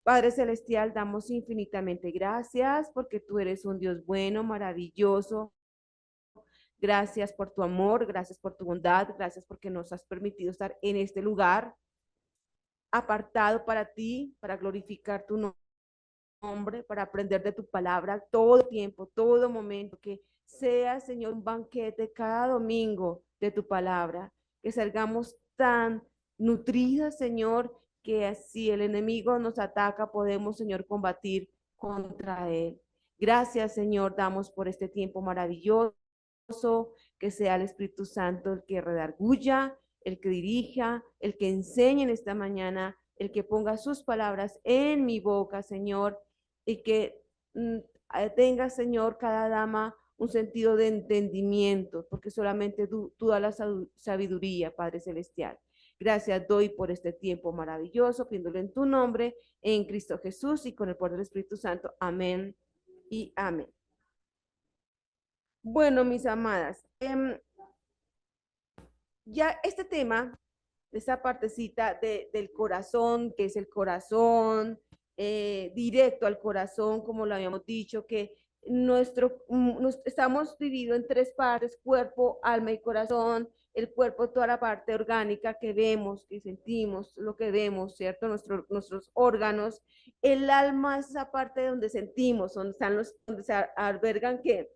Padre Celestial, damos infinitamente gracias porque tú eres un Dios bueno, maravilloso. Gracias por tu amor, gracias por tu bondad, gracias porque nos has permitido estar en este lugar apartado para ti, para glorificar tu nombre, para aprender de tu palabra todo tiempo, todo momento, que sea, Señor, un banquete cada domingo de tu palabra, que salgamos tan nutridas, Señor, que si el enemigo nos ataca, podemos, Señor, combatir contra él. Gracias, Señor, damos por este tiempo maravilloso, que sea el Espíritu Santo el que redarguya, el que dirija, el que enseñe en esta mañana, el que ponga sus palabras en mi boca, Señor, y que tenga, Señor, cada dama un sentido de entendimiento, porque solamente tú das la sabiduría, Padre Celestial. Gracias doy por este tiempo maravilloso, pidiéndolo en tu nombre, en Cristo Jesús y con el poder del Espíritu Santo. Amén y amén. Bueno, mis amadas, ya este tema, esa partecita del corazón, que es el corazón, directo al corazón, como lo habíamos dicho, que estamos divididos en tres partes: cuerpo, alma y corazón. El cuerpo, toda la parte orgánica que vemos, que sentimos, lo que vemos, ¿cierto? Nuestros órganos. El alma es esa parte donde sentimos, donde están donde se albergan que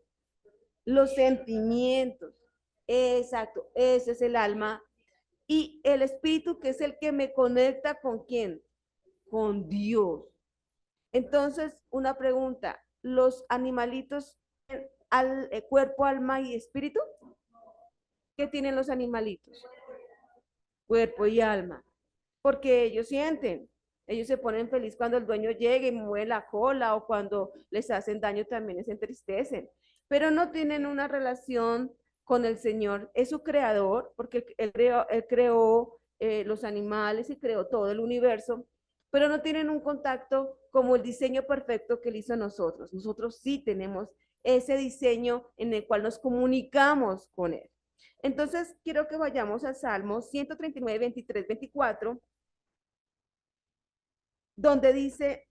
los sentimientos. Exacto, ese es el alma. Y el espíritu, que es el que me conecta con quién, con Dios. Entonces, una pregunta: ¿los animalitos al cuerpo, alma y espíritu? ¿Qué tienen los animalitos? Cuerpo y alma, porque ellos sienten. Ellos se ponen feliz cuando el dueño llega y mueve la cola, o cuando les hacen daño también se entristecen, pero no tienen una relación con el Señor. Es su creador, porque él creó los animales y creó todo el universo, pero no tienen un contacto como el diseño perfecto que él hizo a nosotros. Nosotros sí tenemos ese diseño en el cual nos comunicamos con él. Entonces, quiero que vayamos al Salmo 139, 23, 24, donde dice: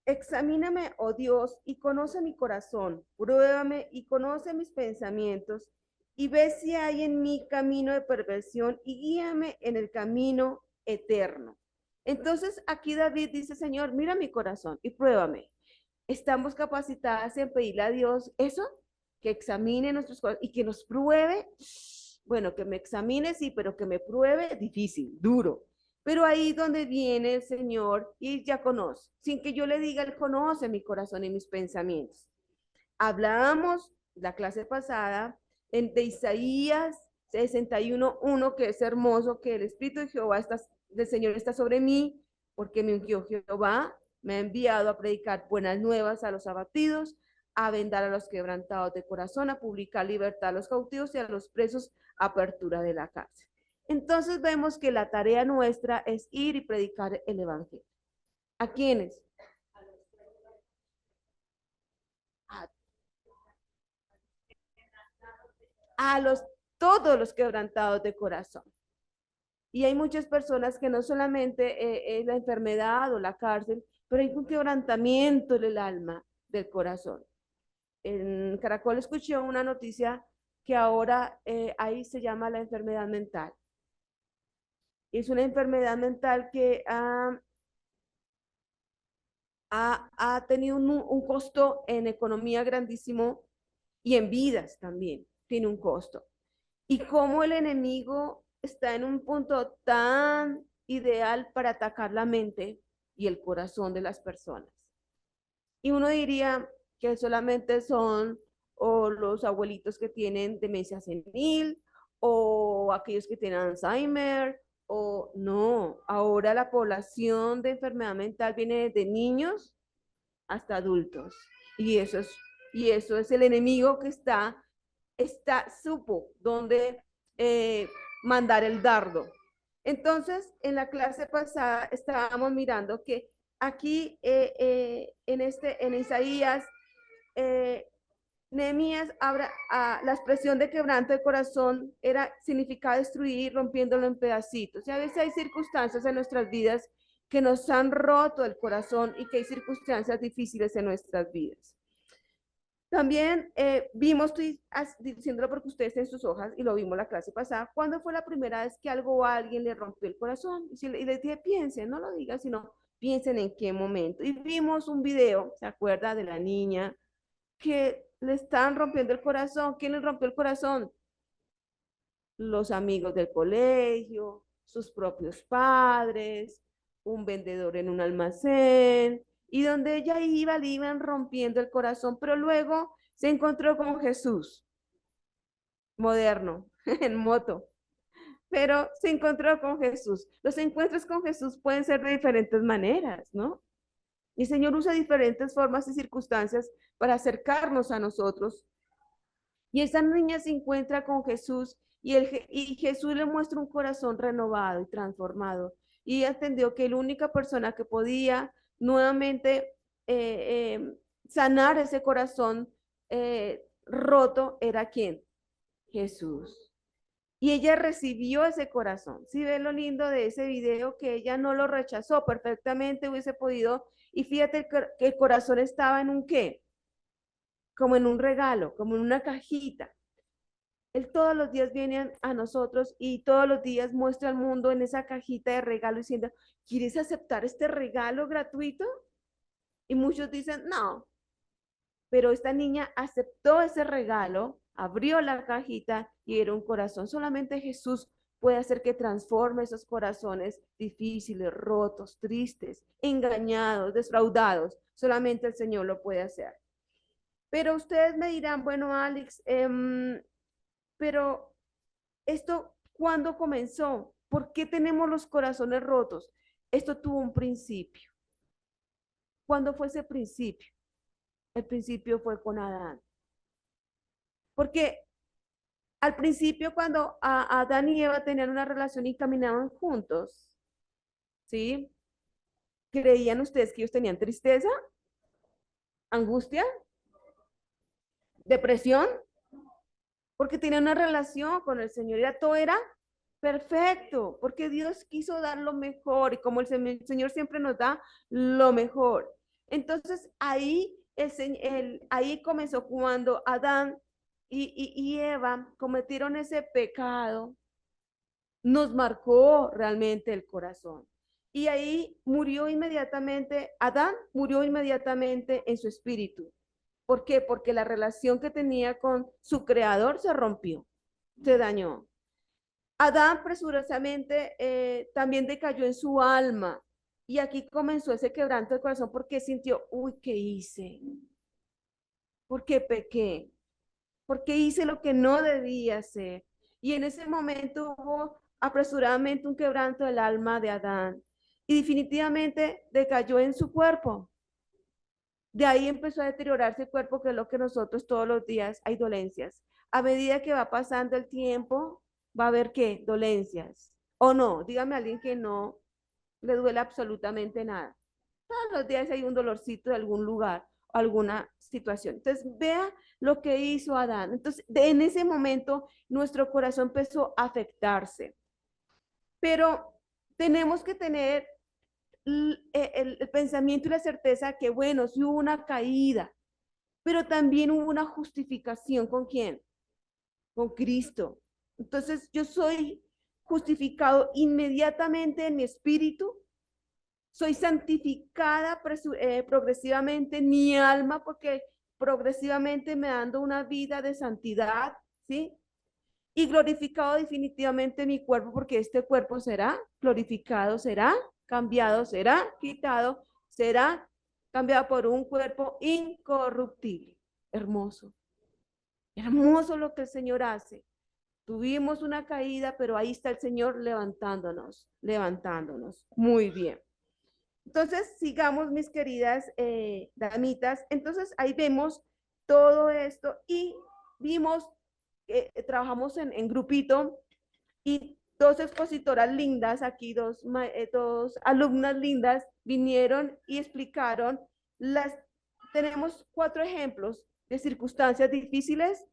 examíname, oh Dios, y conoce mi corazón, pruébame y conoce mis pensamientos, y ve si hay en mí camino de perversión, y guíame en el camino eterno. Entonces, aquí David dice: Señor, mira mi corazón y pruébame. Estamos capacitadas en pedirle a Dios eso, que examine nuestros corazones y que nos pruebe. Bueno, que me examine, sí, pero que me pruebe, difícil, duro. Pero ahí donde viene el Señor y ya conoce, sin que yo le diga, Él conoce mi corazón y mis pensamientos. Hablábamos la clase pasada de Isaías 61:1, que es hermoso, que el Espíritu de Jehová está, del Señor está sobre mí, porque me ungió Jehová, me ha enviado a predicar buenas nuevas a los abatidos, a vendar a los quebrantados de corazón, a publicar libertad a los cautivos y a los presos, apertura de la cárcel. Entonces vemos que la tarea nuestra es ir y predicar el evangelio. ¿A quiénes? A, a los todos los quebrantados de corazón. Y hay muchas personas que no solamente es la enfermedad o la cárcel, pero hay un quebrantamiento del alma, del corazón. En Caracol escuché una noticia que ahora ahí se llama la enfermedad mental. Es una enfermedad mental que ha tenido un costo en economía grandísimo, y en vidas también tiene un costo. Y cómo el enemigo está en un punto tan ideal para atacar la mente y el corazón de las personas. Y uno diría que solamente son o los abuelitos que tienen demencia senil, o aquellos que tienen Alzheimer, o no. Ahora la población de enfermedad mental viene desde niños hasta adultos. Y eso es, y eso es el enemigo que supo dónde mandar el dardo. Entonces, en la clase pasada estábamos mirando que aquí en Isaías, eh, Nehemías habla, la expresión de quebranto de corazón significaba destruir, rompiéndolo en pedacitos. Y a veces hay circunstancias en nuestras vidas que nos han roto el corazón y que hay circunstancias difíciles en nuestras vidas. También vimos, estoy diciéndolo porque ustedes en sus hojas, y lo vimos la clase pasada, ¿cuándo fue la primera vez que algo o alguien le rompió el corazón? Y les dije, piensen, no lo digan, sino piensen en qué momento. Y vimos un video, ¿se acuerda? De la niña que le estaban rompiendo el corazón. ¿Quién le rompió el corazón? Los amigos del colegio, sus propios padres, un vendedor en un almacén, y donde ella iba, le iban rompiendo el corazón, pero luego se encontró con Jesús, moderno, en moto, pero se encontró con Jesús. Los encuentros con Jesús pueden ser de diferentes maneras, ¿no? Y el Señor usa diferentes formas y circunstancias para acercarnos a nosotros. Y esa niña se encuentra con Jesús y Jesús le muestra un corazón renovado y transformado. Y entendió que la única persona que podía nuevamente sanar ese corazón roto era ¿quién? Jesús. Y ella recibió ese corazón. ¿Sí ve lo lindo de ese video? Que ella no lo rechazó, perfectamente hubiese podido. Y fíjate que el corazón estaba en un qué, como en un regalo, como en una cajita. Él todos los días viene a nosotros y todos los días muestra al mundo en esa cajita de regalo diciendo, ¿quieres aceptar este regalo gratuito? Y muchos dicen, no, pero esta niña aceptó ese regalo, abrió la cajita y era un corazón. Solamente Jesús puede hacer que transforme esos corazones difíciles, rotos, tristes, engañados, defraudados. Solamente el Señor lo puede hacer. Pero ustedes me dirán, bueno, Alex, pero esto, ¿cuándo comenzó? ¿Por qué tenemos los corazones rotos? Esto tuvo un principio. ¿Cuándo fue ese principio? El principio fue con Adán. Porque al principio, cuando Adán y Eva tenían una relación y caminaban juntos, ¿sí? ¿Creían ustedes que ellos tenían tristeza, angustia, depresión? Porque tenían una relación con el Señor y todo era perfecto, porque Dios quiso dar lo mejor y como el Señor siempre nos da lo mejor. Entonces ahí comenzó cuando Adán y Eva cometieron ese pecado, nos marcó realmente el corazón. Y ahí murió inmediatamente, Adán murió inmediatamente en su espíritu. ¿Por qué? Porque la relación que tenía con su creador se rompió, se dañó. Adán presurosamente también decayó en su alma. Y aquí comenzó ese quebranto de corazón porque sintió, uy, ¿qué hice? ¿Por qué pequé? ¿Por qué hice lo que no debía hacer? Y en ese momento hubo apresuradamente un quebranto del alma de Adán. Y definitivamente decayó en su cuerpo. De ahí empezó a deteriorarse el cuerpo, que es lo que nosotros todos los días hay dolencias. A medida que va pasando el tiempo, va a haber qué, dolencias. O no, dígame a alguien que no le duele absolutamente nada. Todos los días hay un dolorcito de algún lugar o alguna situación. Entonces, vea lo que hizo Adán. Entonces, en ese momento, nuestro corazón empezó a afectarse. Pero tenemos que tener el pensamiento y la certeza que, bueno, sí hubo una caída, pero también hubo una justificación. ¿Con quién? Con Cristo. Entonces yo soy justificado inmediatamente en mi espíritu, soy santificada progresivamente en mi alma, porque progresivamente me dando una vida de santidad, ¿sí? Y glorificado definitivamente mi cuerpo, porque este cuerpo será glorificado, será cambiado, será quitado, será cambiado por un cuerpo incorruptible. Hermoso, hermoso lo que el Señor hace. Tuvimos una caída, pero ahí está el Señor levantándonos, levantándonos. Muy bien. Entonces, sigamos, mis queridas damitas. Entonces, ahí vemos todo esto y vimos, trabajamos en grupito y dos expositoras lindas, aquí dos alumnas lindas, vinieron y explicaron tenemos 4 ejemplos de circunstancias difíciles,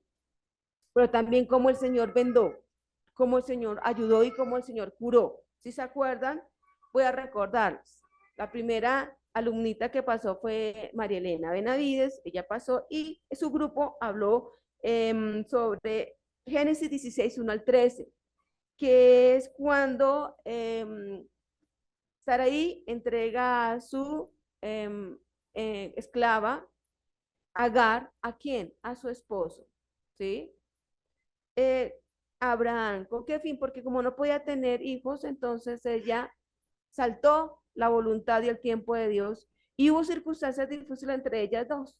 pero también cómo el Señor vendó, cómo el Señor ayudó y cómo el Señor curó. ¿Sí se acuerdan? Voy a recordarles. La primera alumnita que pasó fue María Elena Benavides, ella pasó y su grupo habló sobre Génesis 16, 1 al 13, que es cuando Saraí entrega a su esclava Agar, ¿a quién? A su esposo, ¿sí? Eh, Abraham, ¿con qué fin? Porque como no podía tener hijos, entonces ella saltó la voluntad y el tiempo de Dios y hubo circunstancias difíciles entre ellas dos,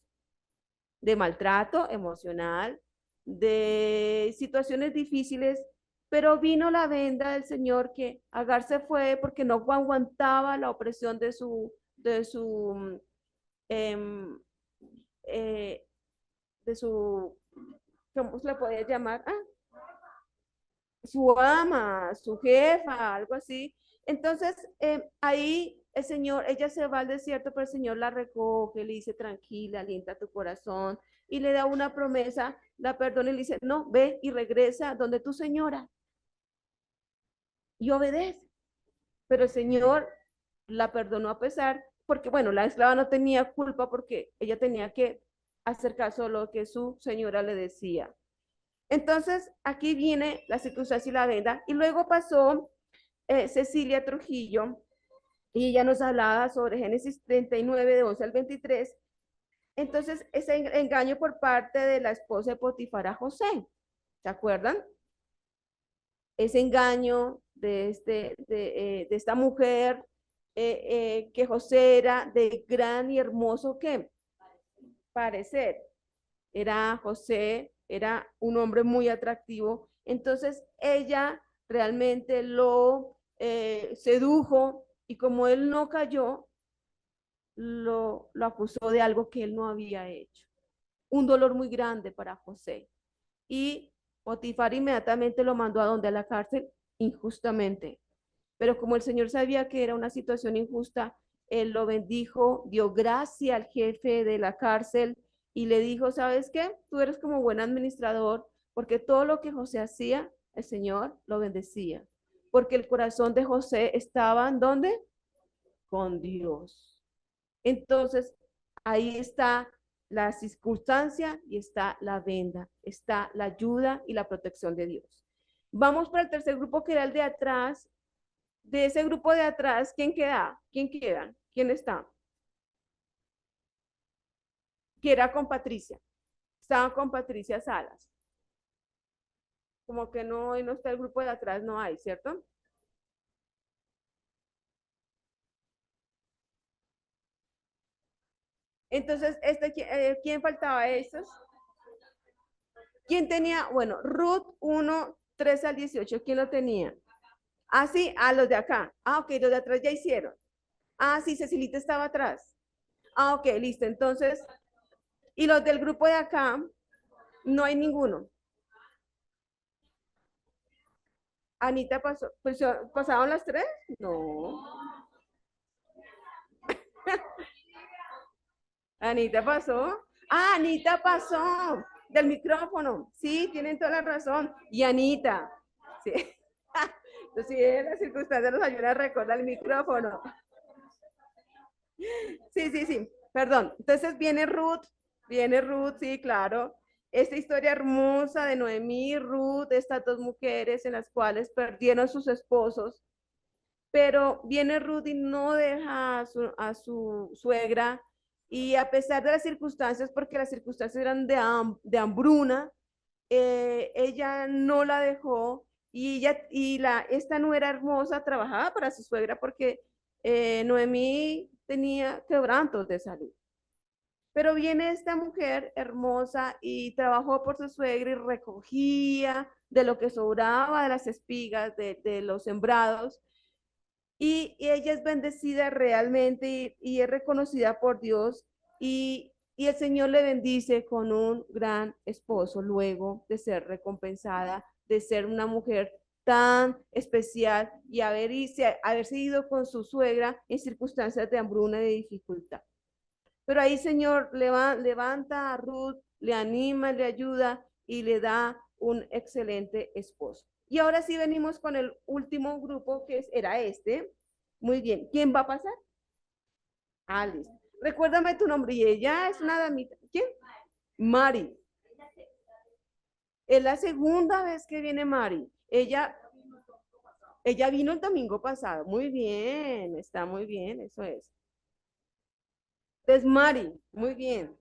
de maltrato emocional, de situaciones difíciles, pero vino la venda del Señor que Agar se fue porque no aguantaba la opresión em, eh, de su, ¿cómo se le podía llamar? Su ama, su jefa, algo así. Entonces, ahí el Señor, ella se va al desierto, pero el Señor la recoge, le dice, tranquila, alienta tu corazón, y le da una promesa, la perdona y le dice, no, ve y regresa donde tu señora, y obedece. Pero el Señor la perdonó a pesar, porque bueno, la esclava no tenía culpa porque ella tenía que hacer caso a lo que su señora le decía. Entonces, aquí viene la circunstancia y la venda. Y luego pasó Cecilia Trujillo y ella nos hablaba sobre Génesis 39, de 11 al 23. Entonces, ese engaño por parte de la esposa de Potifar a José. ¿Se acuerdan? Ese engaño de esta mujer que José era de gran y hermoso ¿qué? Parecer. Era José, era un hombre muy atractivo. Entonces ella realmente lo sedujo y como él no cayó, lo acusó de algo que él no había hecho. Un dolor muy grande para José. Y Potifar inmediatamente lo mandó a donde a la cárcel injustamente. Pero como el Señor sabía que era una situación injusta, él lo bendijo, dio gracia al jefe de la cárcel y le dijo, ¿sabes qué? Tú eres como buen administrador, porque todo lo que José hacía, el Señor lo bendecía. Porque el corazón de José estaba ¿en dónde? Con Dios. Entonces, ahí está la circunstancia y está la venda, está la ayuda y la protección de Dios. Vamos para el tercer grupo que era el de atrás. De ese grupo de atrás, ¿quién queda? ¿Quién queda? ¿Quién está? Que era con Patricia. Estaba con Patricia Salas. Como que no, y no está el grupo de atrás, no hay, ¿cierto? Entonces, ¿quién faltaba a estos? ¿Quién tenía? Bueno, Ruth 1, 13 al 18, ¿quién lo tenía? Ah, sí, a los de acá. Ah, ok, los de atrás ya hicieron. Ah, sí, Cecilita estaba atrás. Ah, ok, listo. Entonces, y los del grupo de acá, no hay ninguno. Anita pasó, pues pasaron las tres, no. Anita pasó. Ah, Anita pasó del micrófono. Sí, tienen toda la razón. Y Anita. Sí. Entonces, las circunstancias nos ayudan a recordar el micrófono. Sí, sí, sí. Perdón. Entonces viene Ruth, sí, claro. Esta historia hermosa de Noemí y Ruth, estas dos mujeres en las cuales perdieron sus esposos, pero viene Ruth y no deja a su suegra y a pesar de las circunstancias, porque las circunstancias eran de hambruna, ella no la dejó esta nuera hermosa trabajaba para su suegra porque Noemí tenía quebrantos de salud. Pero viene esta mujer hermosa y trabajó por su suegra y recogía de lo que sobraba de las espigas, de los sembrados, y ella es bendecida realmente y es reconocida por Dios y el Señor le bendice con un gran esposo luego de ser recompensada, de ser una mujer tan especial y haberse ido con su suegra en circunstancias de hambruna y de dificultad. Pero ahí Señor levanta a Ruth, le anima, le ayuda y le da un excelente esposo. Y ahora sí venimos con el último grupo era este. Muy bien, ¿quién va a pasar? Alice. Recuérdame tu nombre. Y ella es una damita. ¿Quién? Mari. Es la segunda vez que viene Mari. Ella vino el domingo pasado. Muy bien, está muy bien, eso es. Entonces, Mari, muy bien.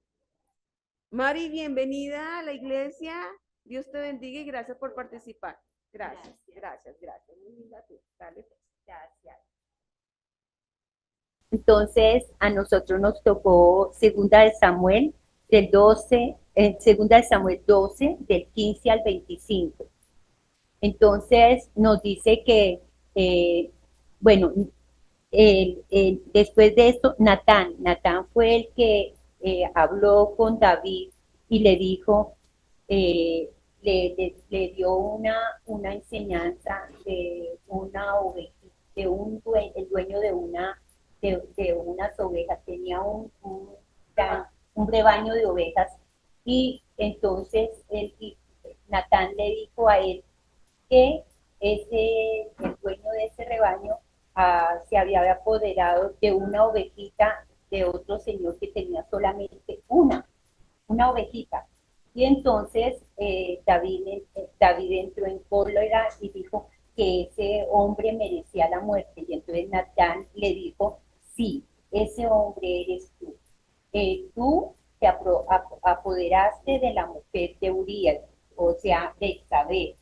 Mari, bienvenida a la iglesia. Dios te bendiga y gracias por participar. Gracias, gracias, gracias. Muy linda tú. Dale, pues. Gracias. Entonces, a nosotros nos tocó Segunda de Samuel del 12, Segunda de Samuel 12, del 15 al 25. Entonces, nos dice que, eh, bueno, después de esto, Natán fue el que habló con David y le dijo, eh, le dio una enseñanza de una oveja, el dueño de unas ovejas, tenía un rebaño de ovejas y entonces Natán le dijo a él que el dueño de ese rebaño se había apoderado de una ovejita de otro señor que tenía solamente una ovejita. Y entonces David entró en cólera y dijo que ese hombre merecía la muerte. Y entonces Natán le dijo, sí, ese hombre eres tú. Tú te apoderaste de la mujer de Urias, o sea, Betsabé,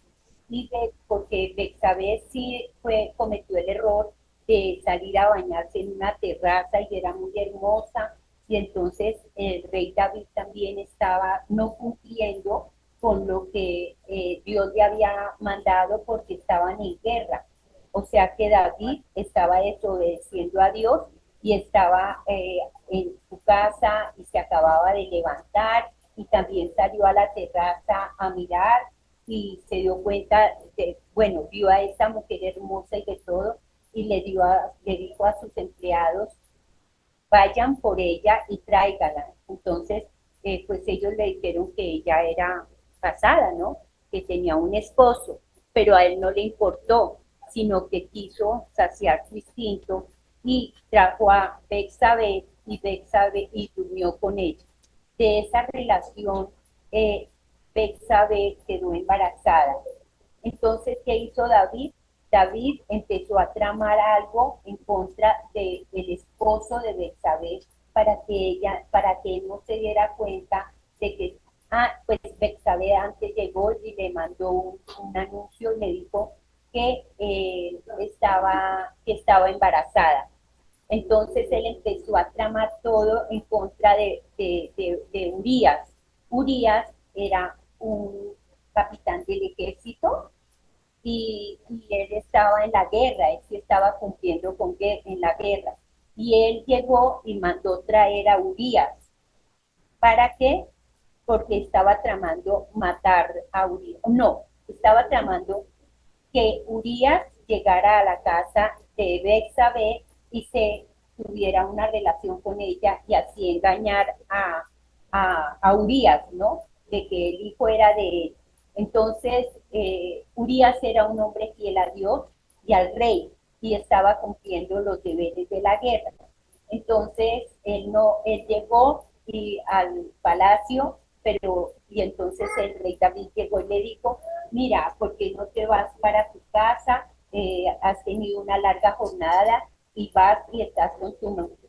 porque Betsabé sí cometió el error de salir a bañarse en una terraza y era muy hermosa, y entonces el rey David también estaba no cumpliendo con lo que Dios le había mandado porque estaban en guerra. O sea que David estaba desobedeciendo a Dios y estaba en su casa y se acababa de levantar y también salió a la terraza a mirar y se dio cuenta, bueno, vio a esta mujer hermosa y de todo, y le dijo a sus empleados, vayan por ella y tráigala. Entonces, pues ellos le dijeron que ella era casada, ¿no? Que tenía un esposo, pero a él no le importó, sino que quiso saciar su instinto y trajo a Bexabe y durmió con ella. De esa relación, Bexabe quedó embarazada. Entonces, ¿qué hizo David? David empezó a tramar algo en contra del esposo de Betsabé para que él no se diera cuenta de que, pues Betsabé antes llegó y le mandó un anuncio y le dijo que estaba embarazada. Entonces él empezó a tramar todo en contra de Urias. Urias era un capitán del ejército y él estaba en la guerra, él sí estaba cumpliendo en la guerra. Y él llegó y mandó traer a Urias. ¿Para qué? Porque estaba tramando matar a Urias. No, estaba tramando que Urias llegara a la casa de Bexabé y se tuviera una relación con ella y así engañar a Urias, ¿no? De que el hijo era de él. Entonces, Urias era un hombre fiel a Dios y al rey y estaba cumpliendo los deberes de la guerra. Entonces, él llegó al palacio, y entonces el rey David llegó y le dijo, mira, ¿por qué no te vas para tu casa? Has tenido una larga jornada y vas y estás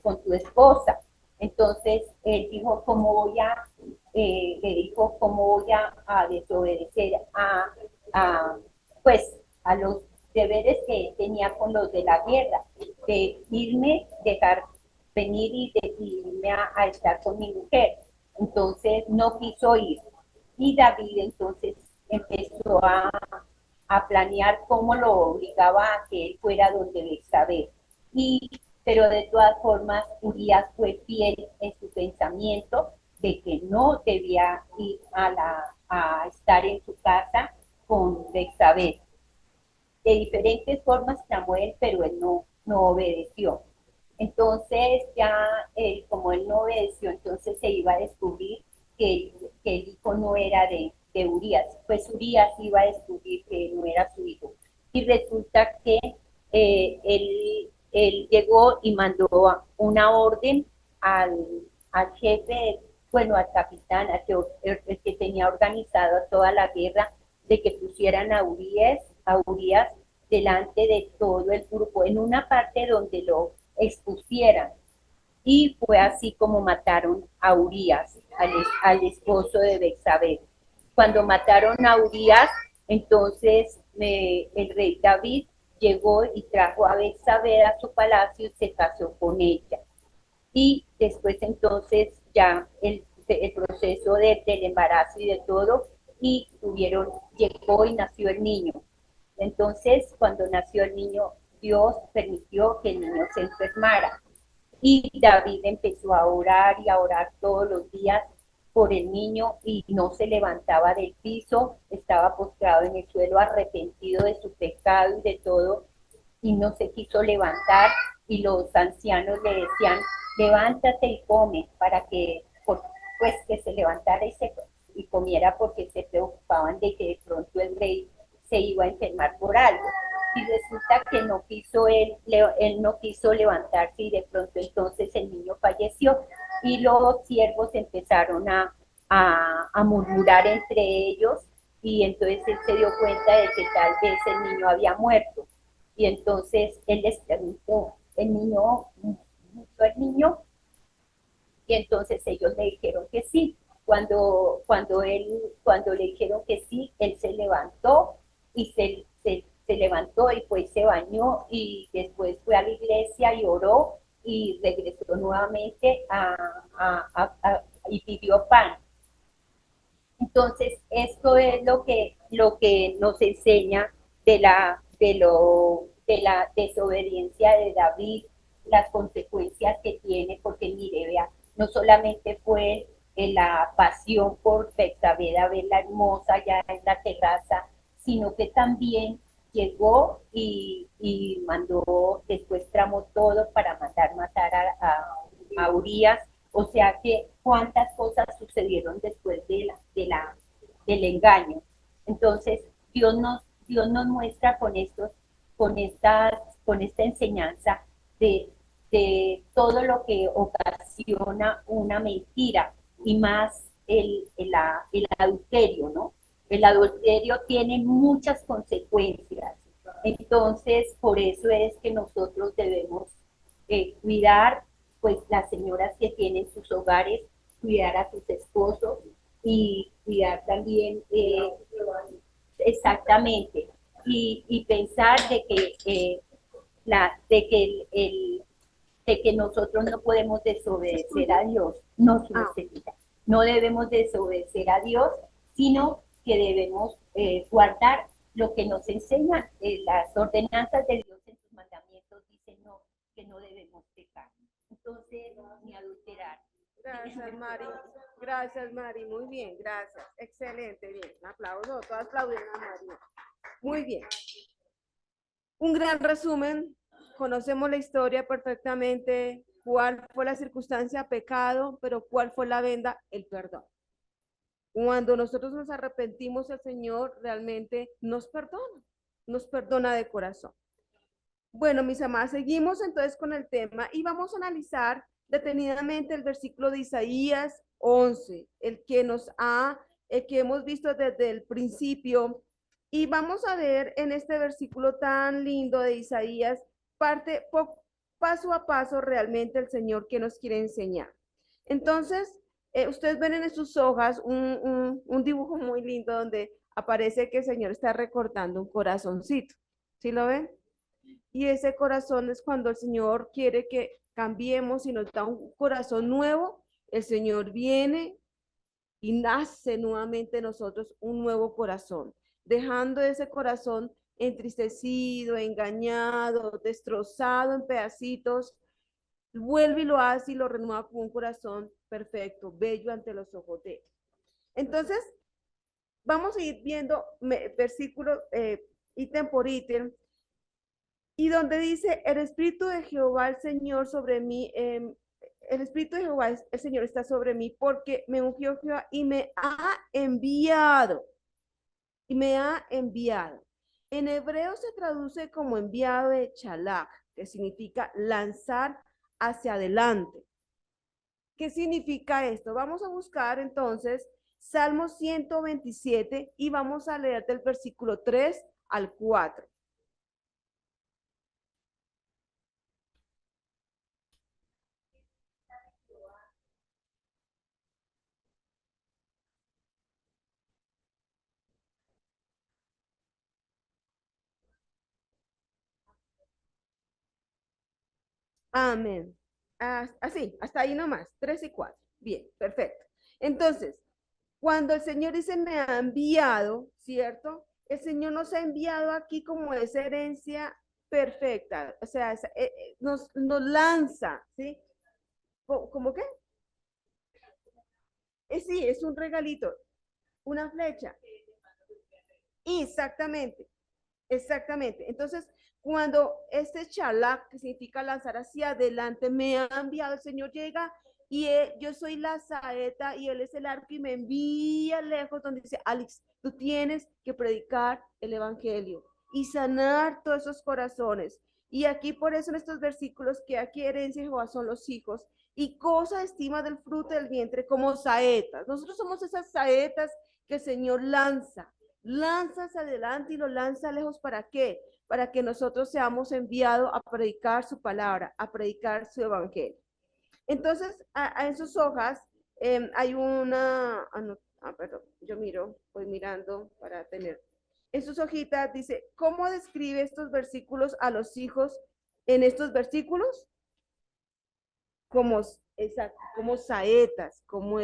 con tu esposa. Entonces él dijo, le dijo, ¿cómo voy a desobedecer a, pues, a los deberes que tenía con los de la guerra, de irme, dejar venir y irme a estar con mi mujer? Entonces no quiso ir. Y David entonces empezó a planear cómo lo obligaba a que él fuera donde Betsabé. Pero de todas formas, Urias fue fiel en su pensamiento de que no debía ir a estar en su casa con Betsabé. De diferentes formas clamó él, pero él no obedeció. Entonces como él no obedeció, entonces se iba a descubrir que el hijo no era de Urias, pues Urias iba a descubrir que no era su hijo. Y resulta que él llegó y mandó una orden al, al jefe, bueno, al capitán, el que tenía organizado toda la guerra, de que pusieran a Urias delante de todo el grupo, en una parte donde lo expusieran. Y fue así como mataron a Urias, al esposo de Betsabé. Cuando mataron a Urias, entonces el rey David llegó y trajo a Betsabé a su palacio y se casó con ella. Y después entonces ya el proceso del embarazo y de todo, y llegó y nació el niño. Entonces, cuando nació el niño, Dios permitió que el niño se enfermara. Y David empezó a orar y a orar todos los días por el niño y no se levantaba del piso, estaba postrado en el suelo arrepentido de su pecado y de todo, y no se quiso levantar, y los ancianos le decían, levántate y come, para que, pues, que se levantara y comiera, porque se preocupaban de que de pronto el rey se iba a enfermar por algo. Y resulta que no quiso él no quiso levantarse, y de pronto entonces el niño falleció, y los siervos empezaron a murmurar entre ellos, y entonces él se dio cuenta de que tal vez el niño había muerto. Y entonces él les preguntó, ¿el niño murió el niño? Y entonces ellos le dijeron que sí. Cuando le dijeron que sí, él se levantó y se levantó y pues se bañó, y después fue a la iglesia y oró, y regresó nuevamente y pidió pan. Entonces, esto es lo que nos enseña de la desobediencia de David, las consecuencias que tiene, porque mire, vea, no solamente fue la pasión por Betsabé, verla hermosa ya en la terraza, sino que también llegó y mandó, después tramó todo para matar a Urias. O sea que cuántas cosas sucedieron después del engaño. Entonces, Dios nos muestra con esta enseñanza de todo lo que ocasiona una mentira, y más el adulterio, ¿no? El adulterio tiene muchas consecuencias. Entonces, por eso es que nosotros debemos cuidar, pues, las señoras que tienen sus hogares, cuidar a sus esposos y cuidar también exactamente, y pensar de que, de que nosotros no podemos desobedecer a Dios, no su necesidad. No debemos desobedecer a Dios, sino que debemos guardar lo que nos enseñan las ordenanzas de Dios en sus mandamientos. Dicen no, que no debemos pecar. Entonces, ni adulterar. Gracias, Mari. Gracias, Mari. Muy bien, gracias. Excelente, bien. Un aplauso. Todas aplauden a Mari. Muy bien. Un gran resumen. Conocemos la historia perfectamente. ¿Cuál fue la circunstancia? Pecado, pero ¿cuál fue la venda? El perdón. Cuando nosotros nos arrepentimos, el Señor realmente nos perdona de corazón. Bueno, mis amadas, seguimos entonces con el tema y vamos a analizar detenidamente el versículo de Isaías 11, el que hemos visto desde el principio, y vamos a ver en este versículo tan lindo de Isaías, paso a paso realmente el Señor que nos quiere enseñar. Entonces, ustedes ven en sus hojas un dibujo muy lindo donde aparece que el Señor está recortando un corazoncito. ¿Sí lo ven? Y ese corazón es cuando el Señor quiere que cambiemos y nos da un corazón nuevo. El Señor viene y nace nuevamente en nosotros un nuevo corazón, dejando ese corazón entristecido, engañado, destrozado en pedacitos. Vuelve y lo hace y lo renueva con un corazón perfecto, bello ante los ojos de Él. Entonces, vamos a ir viendo versículos ítem por ítem, y donde dice, el Espíritu de Jehová, el Señor, sobre mí, el Espíritu de Jehová, el Señor, está sobre mí, porque me ungió Jehová y me ha enviado, y me ha enviado. En hebreo se traduce como enviado de chalak, que significa lanzar hacia adelante. ¿Qué significa esto? Vamos a buscar entonces Salmo 127 y vamos a leer del versículo 3 al 4. Amén. Así, hasta ahí nomás, 3 y 4. Bien, perfecto. Entonces, cuando el Señor dice me ha enviado, ¿cierto? El Señor nos ha enviado aquí como esa herencia perfecta, o sea, nos lanza, ¿sí? ¿Cómo qué? Sí, es un regalito, una flecha. Exactamente, exactamente. Entonces, cuando este chalak, que significa lanzar hacia adelante, me ha enviado, el Señor llega y yo soy la saeta y Él es el arco y me envía lejos donde dice, Alex, tú tienes que predicar el Evangelio y sanar todos esos corazones. Y aquí por eso en estos versículos que aquí herencia de Jehová son los hijos y cosa estima del fruto del vientre como saetas. Nosotros somos esas saetas que el Señor lanza hacia adelante y lo lanza lejos. ¿Para qué? Para que nosotros seamos enviados a predicar su palabra, a predicar su evangelio. Entonces, en sus hojas hay una, no, perdón, yo voy mirando para tener. En sus hojitas dice, ¿cómo describe estos versículos a los hijos en estos versículos? Como, exacto, como saetas, como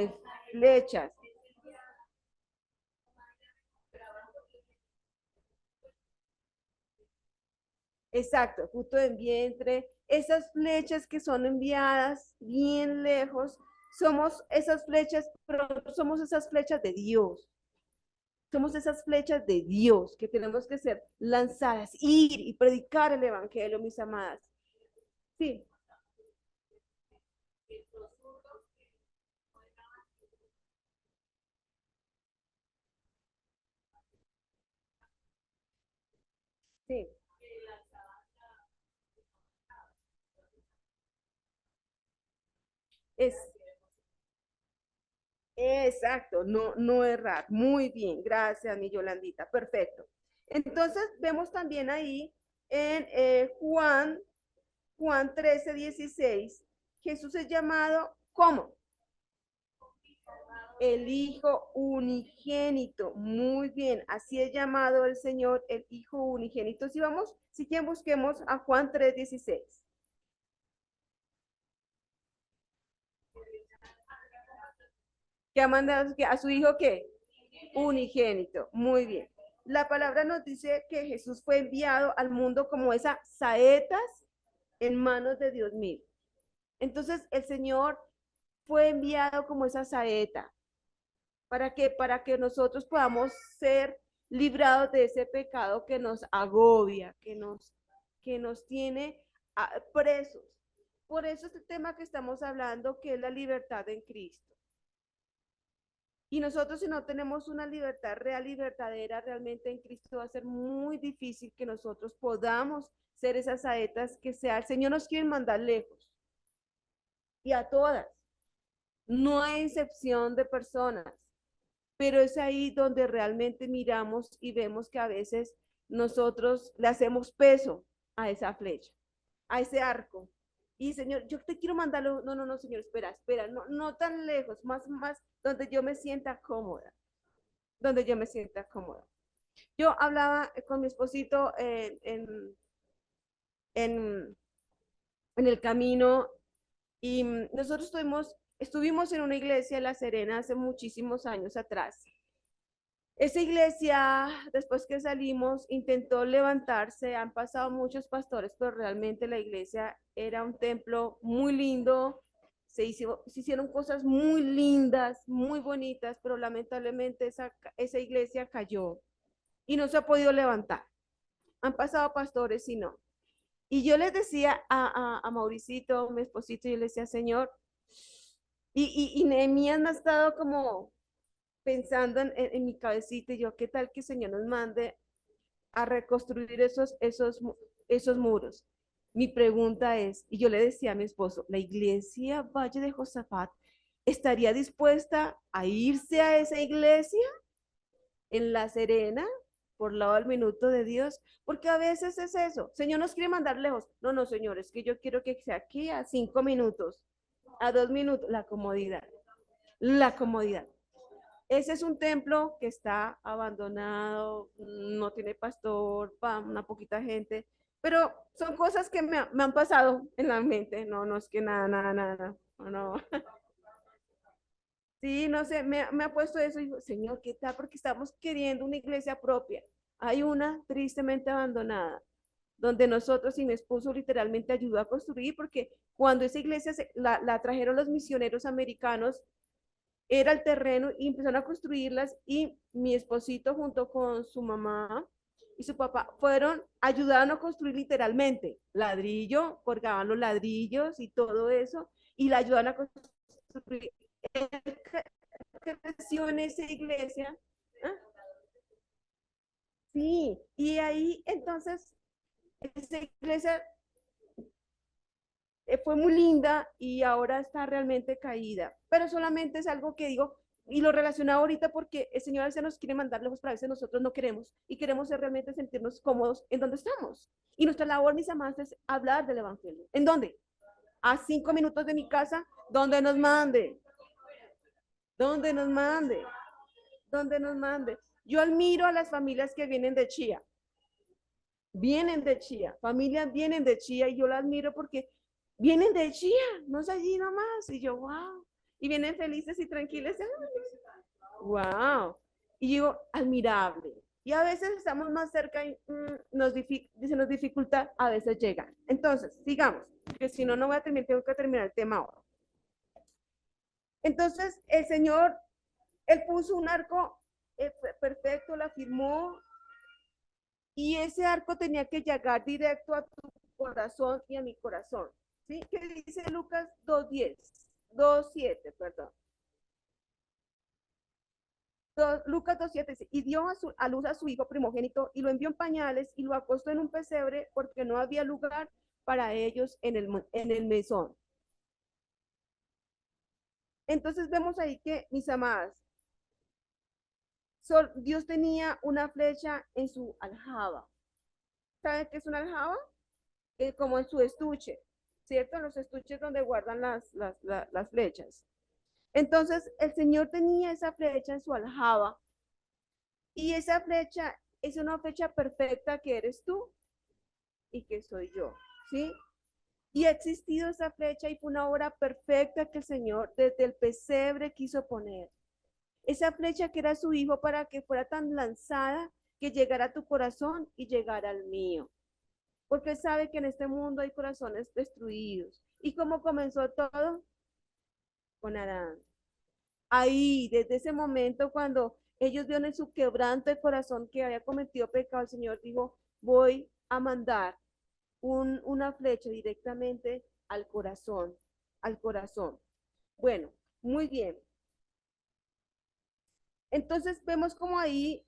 flechas. Exacto, justo en vientre, esas flechas que son enviadas bien lejos, somos esas flechas, pero somos esas flechas de Dios. Somos esas flechas de Dios que tenemos que ser lanzadas, ir y predicar el evangelio, mis amadas. Sí, sí, es exacto, no errar. Muy bien, gracias, mi Yolandita, perfecto. Entonces, vemos también ahí en Juan 13:16, Jesús es llamado, ¿cómo? El Hijo unigénito. Muy bien, así es llamado el Señor, el Hijo unigénito. Si vamos, si quieren busquemos a Juan 3:16. ¿Qué ha mandado a su Hijo qué? Unigénito. Muy bien. La palabra nos dice que Jesús fue enviado al mundo como esas saetas en manos de Dios mismo. Entonces el Señor fue enviado como esa saeta. ¿Para qué? Para que nosotros podamos ser librados de ese pecado que nos agobia, que nos tiene presos. Por eso este tema que estamos hablando, que es la libertad en Cristo. Y nosotros si no tenemos una libertad real y verdadera realmente en Cristo, va a ser muy difícil que nosotros podamos ser esas saetas que sea. El Señor nos quiere mandar lejos y a todas. No hay excepción de personas. Pero es ahí donde realmente miramos y vemos que a veces nosotros le hacemos peso a esa flecha, a ese arco. Y Señor, yo te quiero mandarlo, no, no, no, Señor, espera, no, no tan lejos, más, donde yo me sienta cómoda, donde yo me sienta cómoda. Yo hablaba con mi esposito en, en el camino y nosotros estuvimos en una iglesia en La Serena hace muchísimos años atrás. Esa iglesia, después que salimos, intentó levantarse, han pasado muchos pastores, pero realmente la iglesia era un templo muy lindo, se hicieron cosas muy lindas, muy bonitas, pero lamentablemente esa iglesia cayó y no se ha podido levantar. Han pasado pastores y no. Y yo les decía a Mauricito, mi esposito, yo le decía, Señor, y Nehemías me ha estado como pensando en mi cabecita y yo, ¿qué tal que el Señor nos mande a reconstruir esos muros? Mi pregunta es, y yo le decía a mi esposo, la iglesia Valle de Josafat ¿estaría dispuesta a irse a esa iglesia en La Serena, por lado del minuto de Dios? Porque a veces es eso. Señor nos quiere mandar lejos. No, no, Señor, es que yo quiero que sea aquí a 5 minutos, a 2 minutos. La comodidad. La comodidad. Ese es un templo que está abandonado, no tiene pastor, una poquita gente, pero son cosas que me han pasado en la mente. No, no es que nada, nada, nada. No, no. Sí, no sé, me ha puesto eso y digo, Señor, ¿qué tal? Porque estamos queriendo una iglesia propia. Hay una tristemente abandonada, donde nosotros y mi esposo literalmente ayudó a construir, porque cuando esa iglesia la trajeron los misioneros americanos, era el terreno y empezaron a construirlas y mi esposito junto con su mamá y su papá fueron ayudando a construir literalmente ladrillo, colgaban los ladrillos y todo eso y la ayudan a construir. Creció en esa iglesia. ¿Ah? Sí, y ahí entonces esa iglesia fue muy linda y ahora está realmente caída, pero solamente es algo que digo y lo relacionado ahorita porque el Señor se nos quiere mandar lejos, para veces nosotros no queremos y queremos realmente sentirnos cómodos en donde estamos. Y nuestra labor, mis amados, es hablar del Evangelio. ¿En dónde? A 5 minutos de mi casa, donde nos mande, donde nos mande, donde nos mande. Yo admiro a las familias que vienen de Chía, familias vienen de Chía y yo las admiro porque vienen de Chía, no es allí nomás. Y yo, wow, y vienen felices y tranquilos. Wow. Y digo, admirable. Y a veces estamos más cerca y se nos dificulta, a veces llegan. Entonces, sigamos, porque si no, no voy a terminar, tengo que terminar el tema ahora. Entonces, el Señor, Él puso un arco perfecto, la firmó, y ese arco tenía que llegar directo a tu corazón y a mi corazón. ¿Sí? ¿Qué dice Lucas 2:10? 2:7, perdón. Lucas 2:7 dice, y dio a luz a su hijo primogénito y lo envió en pañales y lo acostó en un pesebre porque no había lugar para ellos en el mesón. Entonces vemos ahí que, mis amadas, Dios tenía una flecha en su aljaba. ¿Saben qué es una aljaba? Como en su estuche, ¿cierto? En los estuches donde guardan las flechas. Entonces, el Señor tenía esa flecha en su aljaba y esa flecha es una flecha perfecta que eres tú y que soy yo, ¿sí? Y ha existido esa flecha y fue una obra perfecta que el Señor desde el pesebre quiso poner. Esa flecha que era su hijo para que fuera tan lanzada que llegara a tu corazón y llegara al mío. Porque sabe que en este mundo hay corazones destruidos. ¿Y cómo comenzó todo? Con Adán. Ahí, desde ese momento, cuando ellos vieron en su quebranto de corazón que había cometido pecado, el Señor dijo, voy a mandar una flecha directamente al corazón, al corazón. Bueno, muy bien. Entonces vemos como ahí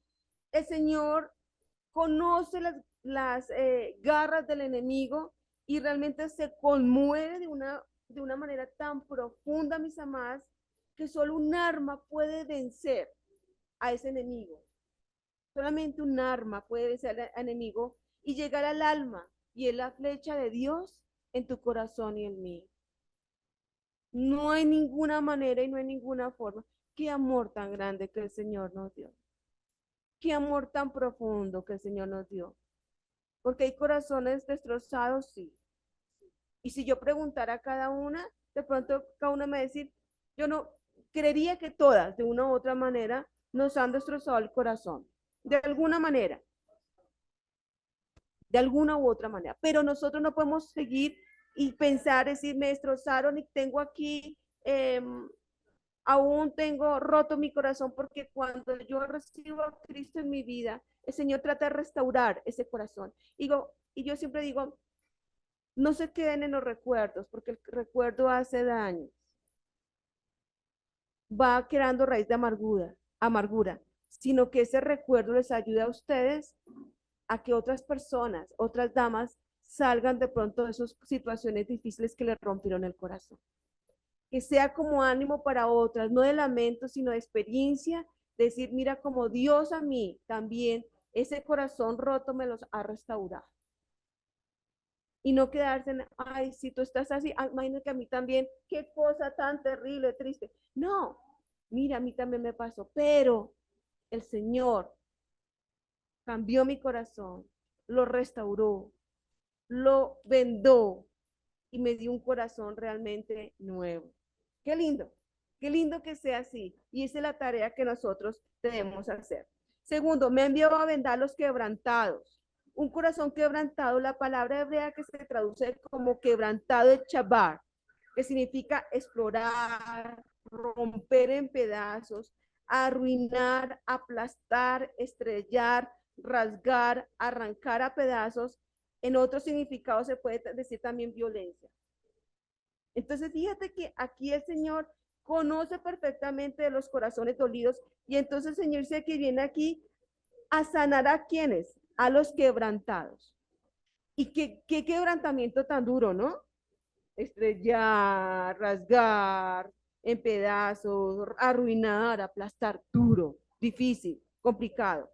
el Señor conoce las garras del enemigo y realmente se conmueve de una manera tan profunda, mis amadas, que solo un arma puede vencer a ese enemigo. Solamente un arma puede vencer al enemigo y llegar al alma, y es la flecha de Dios en tu corazón y en mí. No hay ninguna manera y no hay ninguna forma. Qué amor tan grande que el Señor nos dio. Qué amor tan profundo que el Señor nos dio. Porque hay corazones destrozados, sí. Y si yo preguntara a cada una, de pronto cada una me va a decir, yo no creería que todas, de una u otra manera, nos han destrozado el corazón. De alguna manera. De alguna u otra manera. Pero nosotros no podemos seguir y pensar, decir, me destrozaron y tengo aquí, aún tengo roto mi corazón, porque cuando yo recibo a Cristo en mi vida, el Señor trata de restaurar ese corazón. Y yo siempre digo, no se queden en los recuerdos, porque el recuerdo hace daño. Va creando raíz de amargura, sino que ese recuerdo les ayuda a ustedes a que otras personas, otras damas, salgan de pronto de esas situaciones difíciles que les rompieron el corazón. que sea como ánimo para otras, no de lamento, sino de experiencia, decir, mira como Dios a mí también, ese corazón roto me los ha restaurado. Y no quedarse en, ay, si tú estás así, ay, imagínate que a mí también, qué cosa tan terrible, triste. No, mira, a mí también me pasó, pero el Señor cambió mi corazón, lo restauró, lo vendó y me dio un corazón realmente nuevo. Qué lindo que sea así. Y esa es la tarea que nosotros debemos hacer. Segundo, me envió a vendar los quebrantados. Un corazón quebrantado, la palabra hebrea que se traduce como quebrantado de chabar, que significa explorar, romper en pedazos, arruinar, aplastar, estrellar, rasgar, arrancar a pedazos. En otro significado se puede decir también violencia. Entonces, fíjate que aquí el Señor conoce perfectamente de los corazones dolidos y entonces el Señor dice que viene aquí a sanar a quienes, a los quebrantados. Y qué quebrantamiento tan duro, ¿no? Estrellar, rasgar en pedazos, arruinar, aplastar, duro, difícil, complicado.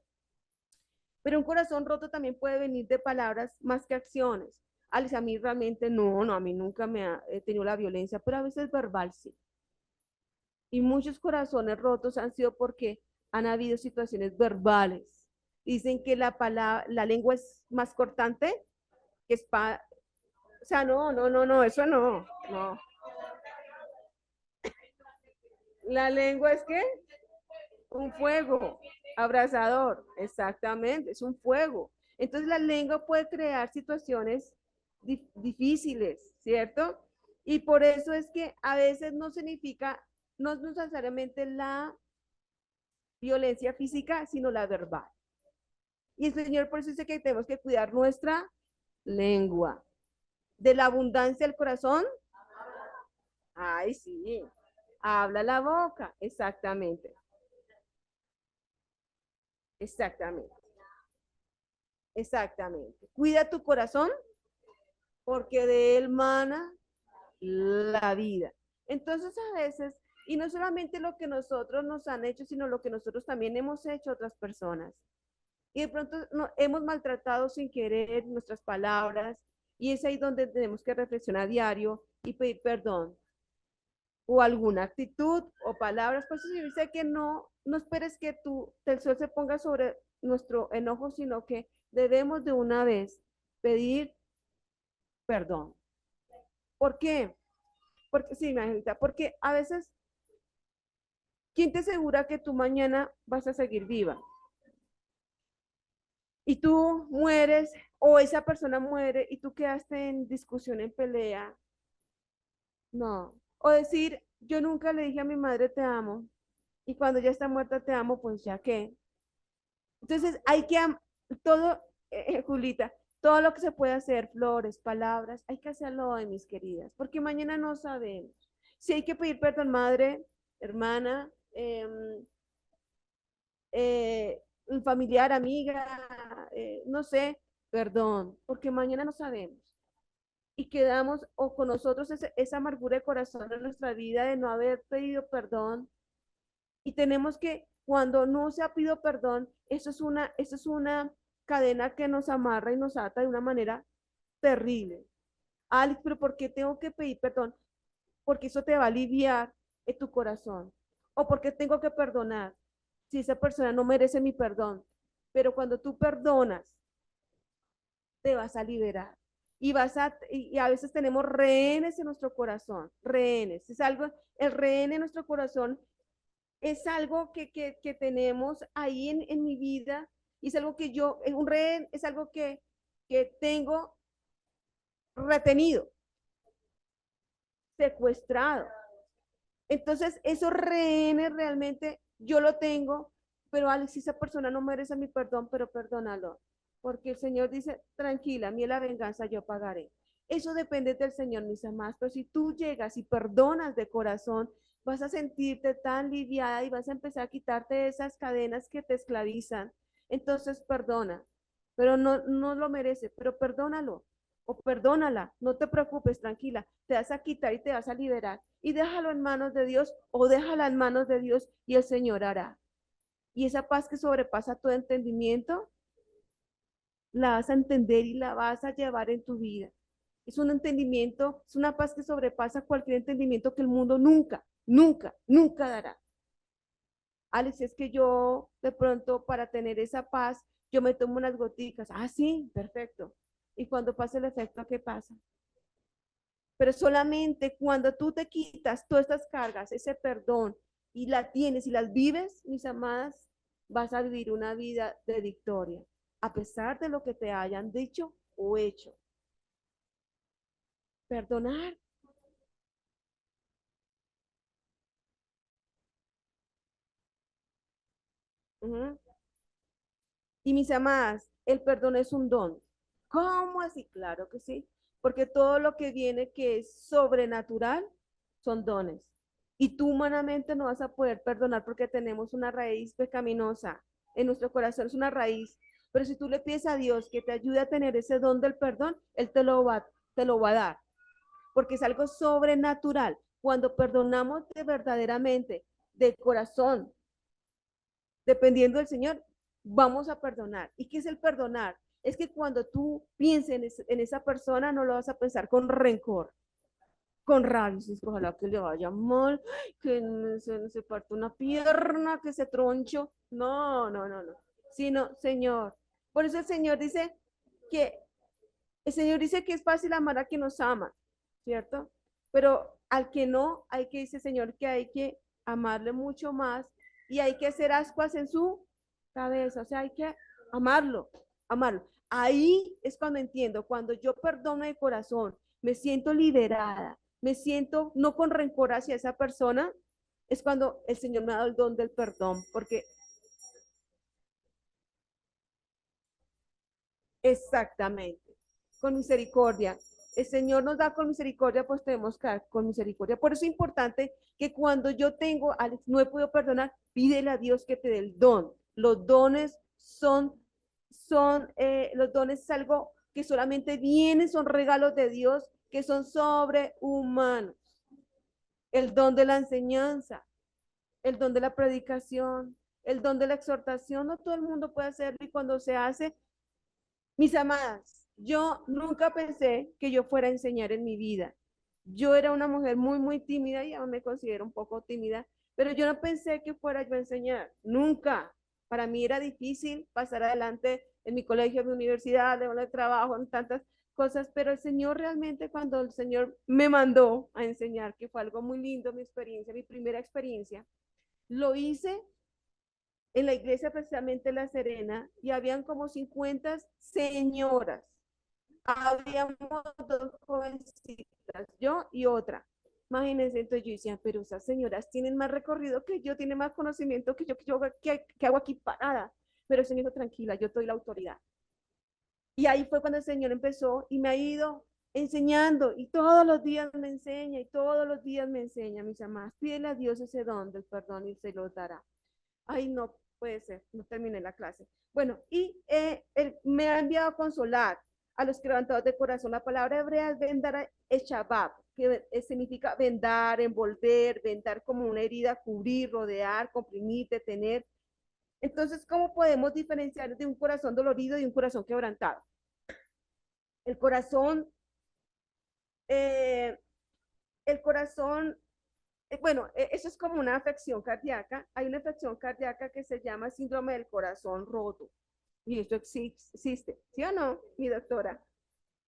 Pero un corazón roto también puede venir de palabras más que acciones. Alice, a mí realmente no, a mí nunca me ha tenido la violencia, pero a veces verbal sí. Y muchos corazones rotos han sido porque han habido situaciones verbales. Dicen que la lengua es más cortante que espada. O sea, no, eso no. La lengua es que un fuego abrasador, exactamente, es un fuego. Entonces la lengua puede crear situaciones difíciles, ¿cierto? Y por eso es que a veces no significa, no es necesariamente la violencia física, sino la verbal. Y el Señor por eso dice que tenemos que cuidar nuestra lengua. De la abundancia del corazón, ay, sí, habla la boca, exactamente, exactamente. Exactamente. Cuida tu corazón porque de él mana la vida. Entonces a veces, y no solamente lo que nosotros nos han hecho, sino lo que nosotros también hemos hecho a otras personas. Y de pronto hemos maltratado sin querer nuestras palabras y es ahí donde tenemos que reflexionar a diario y pedir perdón o alguna actitud o palabras. Por eso se dice que no esperes que el sol se ponga sobre nuestro enojo, sino que debemos de una vez pedir perdón. ¿Por qué? Porque, sí, Angelita, porque a veces, ¿quién te asegura que tú mañana vas a seguir viva? Y tú mueres o esa persona muere y tú quedaste en discusión, en pelea. No. O decir, yo nunca le dije a mi madre te amo y cuando ya está muerta te amo, pues ya qué. Entonces hay que, todo, Julita, todo lo que se puede hacer, flores, palabras, hay que hacerlo hoy, mis queridas, porque mañana no sabemos. Si hay que pedir perdón, madre, hermana, un familiar, amiga, no sé, perdón, porque mañana no sabemos. Y quedamos o con nosotros esa amargura de corazón en nuestra vida de no haber pedido perdón. Y tenemos que, cuando no se ha pedido perdón, eso es una cadena que nos amarra y nos ata de una manera terrible. Alex, pero ¿por qué tengo que pedir perdón? Porque eso te va a aliviar en tu corazón. O porque tengo que perdonar si esa persona no merece mi perdón. Pero cuando tú perdonas, te vas a liberar. Y a veces tenemos rehenes en nuestro corazón, rehenes. Es algo, el rehén en nuestro corazón es algo que tenemos ahí en mi vida y es algo que yo, es un rehén, es algo que tengo retenido, secuestrado. Entonces, esos rehenes realmente yo lo tengo, pero Alex, si esa persona no merece mi perdón, pero perdónalo. Porque el Señor dice, tranquila, a mí la venganza yo pagaré. Eso depende del Señor, mis amados. Pero si tú llegas y perdonas de corazón, vas a sentirte tan liviada y vas a empezar a quitarte esas cadenas que te esclavizan. Entonces, perdona, pero no lo merece, pero perdónalo. o perdónala, no te preocupes, tranquila, te vas a quitar y te vas a liberar. Y déjalo en manos de Dios o déjala en manos de Dios y el Señor hará. Y esa paz que sobrepasa todo entendimiento, la vas a entender y la vas a llevar en tu vida. Es un entendimiento, es una paz que sobrepasa cualquier entendimiento que el mundo nunca, nunca, nunca dará. Alex, es que yo de pronto para tener esa paz, yo me tomo unas goticas. Ah, sí, perfecto. Y cuando pasa el efecto, ¿qué pasa? Pero solamente cuando tú te quitas todas estas cargas, ese perdón, y la tienes y las vives, mis amadas, vas a vivir una vida de victoria, a pesar de lo que te hayan dicho o hecho. Perdonar. Ujú. Y mis amadas, el perdón es un don. ¿Cómo así? Claro que sí, porque todo lo que viene que es sobrenatural son dones. Y tú humanamente no vas a poder perdonar porque tenemos una raíz pecaminosa. En nuestro corazón es una raíz. Pero si tú le pides a Dios que te ayude a tener ese don del perdón, Él te lo va a dar, porque es algo sobrenatural. Cuando perdonamos de verdaderamente, de corazón, dependiendo del Señor, vamos a perdonar. ¿Y qué es el perdonar? Es que cuando tú pienses en esa persona, no lo vas a pensar con rencor, con rabia. Dices, ojalá que le vaya mal, que se parte una pierna, que se troncho. No, no, no, no. Sino, Señor. Por eso que el Señor dice que es fácil amar a quien nos ama, ¿cierto? Pero al que no, hay que, dice el Señor, que hay que amarle mucho más y hay que hacer ascuas en su cabeza, o sea, hay que amarlo, amarlo. Ahí es cuando entiendo, cuando yo perdono de corazón, me siento liberada, me siento no con rencor hacia esa persona, es cuando el Señor me ha dado el don del perdón, porque exactamente, con misericordia. El Señor nos da con misericordia, pues tenemos que dar con misericordia. Por eso es importante que cuando yo tengo, Alex, no he podido perdonar, pídele a Dios que te dé el don. Los dones los dones es algo que solamente vienen, son regalos de Dios que son sobrehumanos. El don de la enseñanza, el don de la predicación, el don de la exhortación, no todo el mundo puede hacerlo y cuando se hace, mis amadas, yo nunca pensé que yo fuera a enseñar en mi vida. Yo era una mujer muy, muy tímida y aún me considero un poco tímida, pero yo no pensé que fuera yo a enseñar, nunca. Para mí era difícil pasar adelante en mi colegio, en mi universidad, en el trabajo, en tantas cosas, pero el Señor realmente cuando el Señor me mandó a enseñar, que fue algo muy lindo, mi experiencia, mi primera experiencia, lo hice en la iglesia precisamente La Serena y habían como 50 señoras. Habíamos dos jovencitas, yo y otra. Imagínense, entonces yo decía, pero esas señoras tienen más recorrido que yo, tienen más conocimiento que hago aquí parada. Pero el Señor dijo, tranquila, yo doy la autoridad. Y ahí fue cuando el Señor empezó y me ha ido enseñando y todos los días me enseña y todos los días me enseña, mis amadas. Pídele a Dios ese don del perdón y se lo dará. Ay, no puede ser, no terminé la clase. Bueno, y él me ha enviado a consolar a los quebrantados de corazón. La palabra hebrea es vendar eshabab, que significa vendar, envolver, vendar como una herida, cubrir, rodear, comprimir, detener. Entonces, ¿cómo podemos diferenciar de un corazón dolorido y un corazón quebrantado? El corazón, eh, el corazón bueno, eso es como una afección cardíaca. Hay una afección cardíaca que se llama síndrome del corazón roto. Y esto existe, ¿sí o no, mi doctora?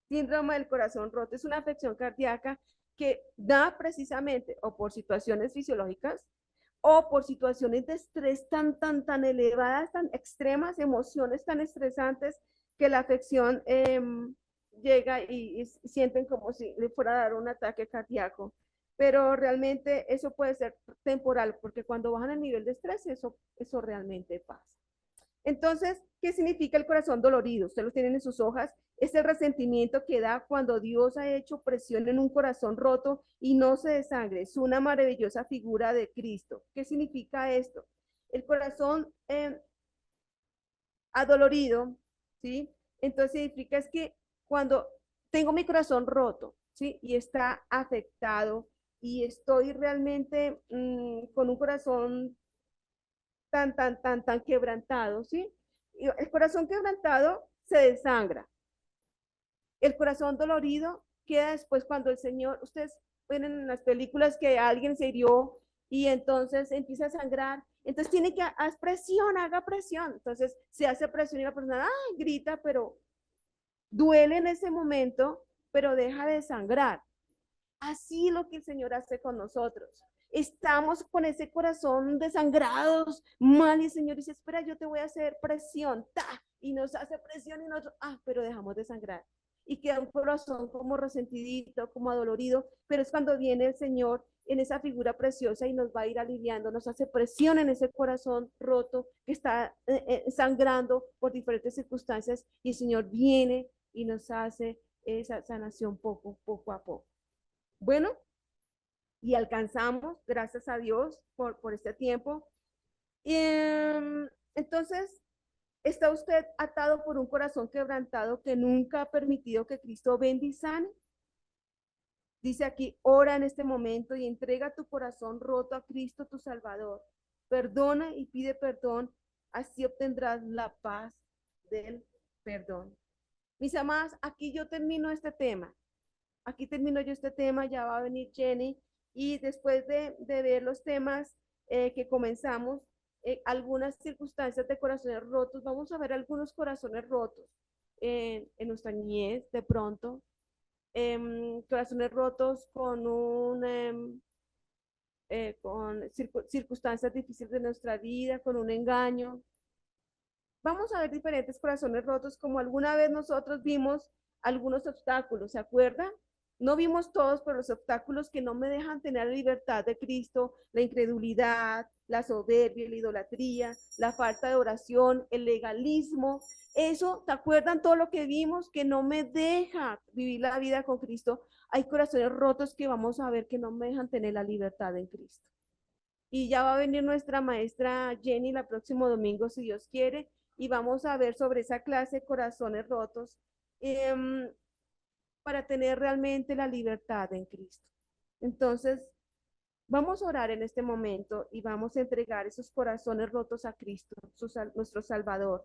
Síndrome del corazón roto es una afección cardíaca que da precisamente o por situaciones fisiológicas o por situaciones de estrés tan elevadas, tan extremas, emociones tan estresantes que la afección llega y sienten como si le fuera a dar un ataque cardíaco. Pero realmente eso puede ser temporal, porque cuando bajan el nivel de estrés, eso realmente pasa. Entonces, ¿qué significa el corazón dolorido? Ustedes lo tienen en sus hojas. Es el resentimiento que da cuando Dios ha hecho presión en un corazón roto y no se desangre. Es una maravillosa figura de Cristo. ¿Qué significa esto? El corazón adolorido, ¿sí? Entonces significa es que cuando tengo mi corazón roto, ¿sí? Y está afectado y estoy realmente con un corazón tan quebrantado, ¿sí? Y el corazón quebrantado se desangra. El corazón dolorido queda después cuando el Señor, ustedes ven en las películas que alguien se hirió y entonces empieza a sangrar, entonces tiene que hacer presión, haga presión, entonces se hace presión y la persona ¡ay! Grita, pero duele en ese momento, pero deja de sangrar. Así lo que el Señor hace con nosotros. Estamos con ese corazón desangrados, mal, y el Señor dice, espera, yo te voy a hacer presión, ¡ta! Y nos hace presión y nosotros, pero dejamos de sangrar. Y queda un corazón como resentidito, como adolorido, pero es cuando viene el Señor en esa figura preciosa y nos va a ir aliviando, nos hace presión en ese corazón roto que está sangrando por diferentes circunstancias y el Señor viene y nos hace esa sanación poco a poco. Bueno, y alcanzamos, gracias a Dios, por este tiempo. Y, entonces, ¿está usted atado por un corazón quebrantado que nunca ha permitido que Cristo venga y sane? Dice aquí, ora en este momento y entrega tu corazón roto a Cristo tu Salvador. Perdona y pide perdón, así obtendrás la paz del perdón. Mis amadas, aquí yo termino este tema. Aquí termino yo este tema, ya va a venir Jenny y después de ver los temas que comenzamos, algunas circunstancias de corazones rotos, vamos a ver algunos corazones rotos en nuestra niñez de pronto, corazones rotos con con circunstancias difíciles de nuestra vida, con un engaño. Vamos a ver diferentes corazones rotos como alguna vez nosotros vimos algunos obstáculos, ¿se acuerdan? No vimos todos, pero los obstáculos que no me dejan tener la libertad de Cristo, la incredulidad, la soberbia, la idolatría, la falta de oración, el legalismo. Eso, ¿te acuerdan todo lo que vimos que no me deja vivir la vida con Cristo? Hay corazones rotos que vamos a ver que no me dejan tener la libertad en Cristo. Y ya va a venir nuestra maestra Jenny el próximo domingo, si Dios quiere, y vamos a ver sobre esa clase corazones rotos para tener realmente la libertad en Cristo. Entonces, vamos a orar en este momento y vamos a entregar esos corazones rotos a Cristo, nuestro Salvador,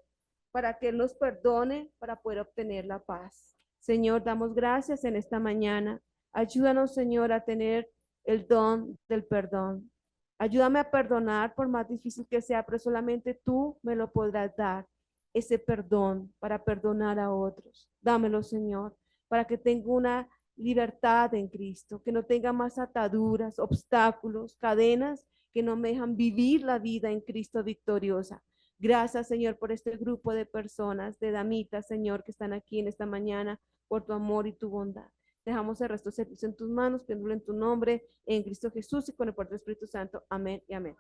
para que Él nos perdone, para poder obtener la paz. Señor, damos gracias en esta mañana. Ayúdanos, Señor, a tener el don del perdón. Ayúdame a perdonar por más difícil que sea, pero solamente tú me lo podrás dar, ese perdón para perdonar a otros. Dámelo, Señor, para que tenga una libertad en Cristo, que no tenga más ataduras, obstáculos, cadenas que no me dejan vivir la vida en Cristo victoriosa. Gracias, Señor, por este grupo de personas, de damitas, Señor, que están aquí en esta mañana, por tu amor y tu bondad. Dejamos el resto de servicio en tus manos, pidiéndolo en tu nombre, en Cristo Jesús y con el poder del Espíritu Santo. Amén y amén.